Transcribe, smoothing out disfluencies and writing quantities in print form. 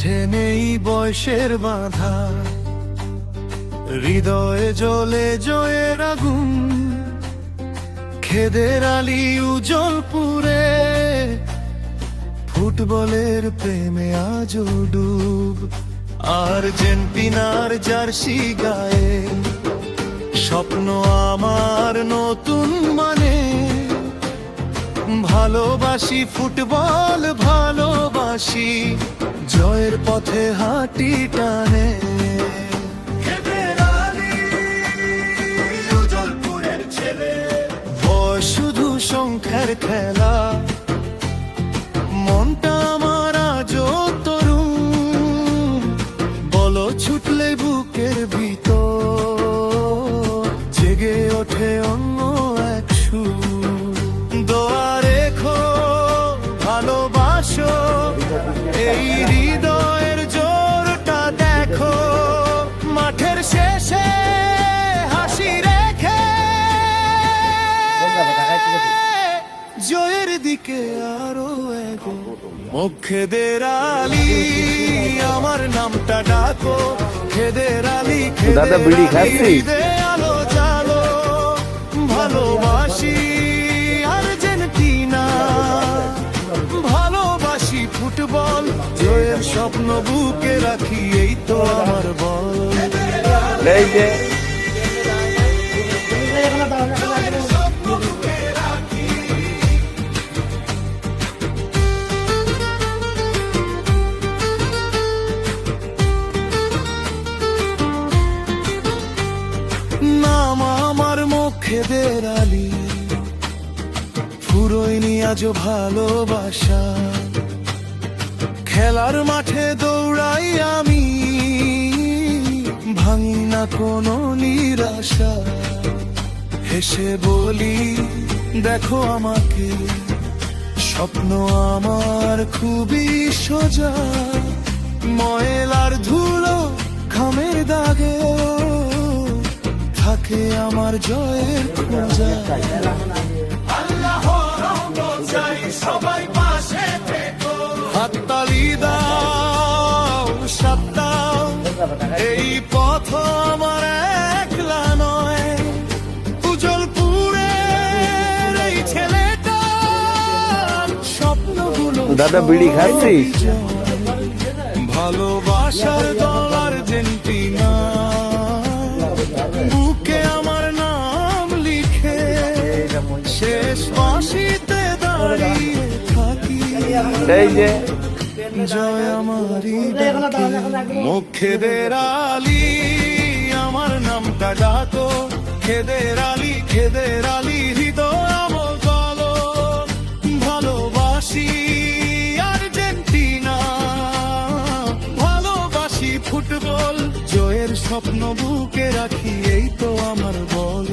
মাঠে নেই বয়সের বাধা, হৃদয়ে জ্বলে জয়ের আগুন, খেদের আলী উজ্জ্বলপুরে ফুটবলের প্রেমে আজও ডুব। আর্জেন্টিনার জার্সি গায়ে স্বপ্ন আমার নতুন মানে, ভালোবাসি ফুটবল, ভালোবাসি জয়ের পথে হাঁটি টানে। বয়স শুধু সংখ্যার খেলা, মনটা আমার আজও তরুণ, বলো ছুটলে বুকের ভিতর জেগে ওঠে অন্য এক সুর। দোয়া রেখো, ভালোবাসো, এই হৃদয়ের জোরটা দেখো, মাঠের শেষে হাসি রেখে জয়ের দিকে আরো এগো। খেদের আলী আমার নামটা ডাকো, খেদের আলী, আলো জালো, ভালোবাসি আর্জেন্টিনা, ভালোবাসি ফুটবল, জয়ের স্বপ্ন বুকে রাখি, এই তো আমার বল। নাম আমার খেদের আলী, ফুরোয়নি আজও ভালোবাসা, খেলার মাঠে দৌড়াই আমি, ভাঙি না কোনো নিরাশা, হেসে বলি দেখো আমাকে, স্বপ্ন আমার খুবই সোজা, ময়লার ধুলো ঘামের দাগে থাকে আমার জয়ের খোঁজা। সবাই পাশে থেকো, হাততালি দাও, সাথ দাও, এই পথ আমার একলা নয়, উজ্জ্বলপুরের এই ছেলেটা স্বপ্নগুলো দাদা বিড়ি খাচ্ছিস? ভালোবাসার দল আর্জেন্টিনা, বুকে আমার নাম লিখে শেষ বাঁশিতে দাঁড়িয়ে থাকি, জয় আমারই খেদের আলী আমার নামটা ডাকো, খেদের আলী, খেদের আলী হৃদয় আমার বলো, ভালোবাসি আর্জেন্টিনা, ভালোবাসি ফুটবল, জয়ের স্বপ্ন বুকে রাখি, এই তো আমার বল।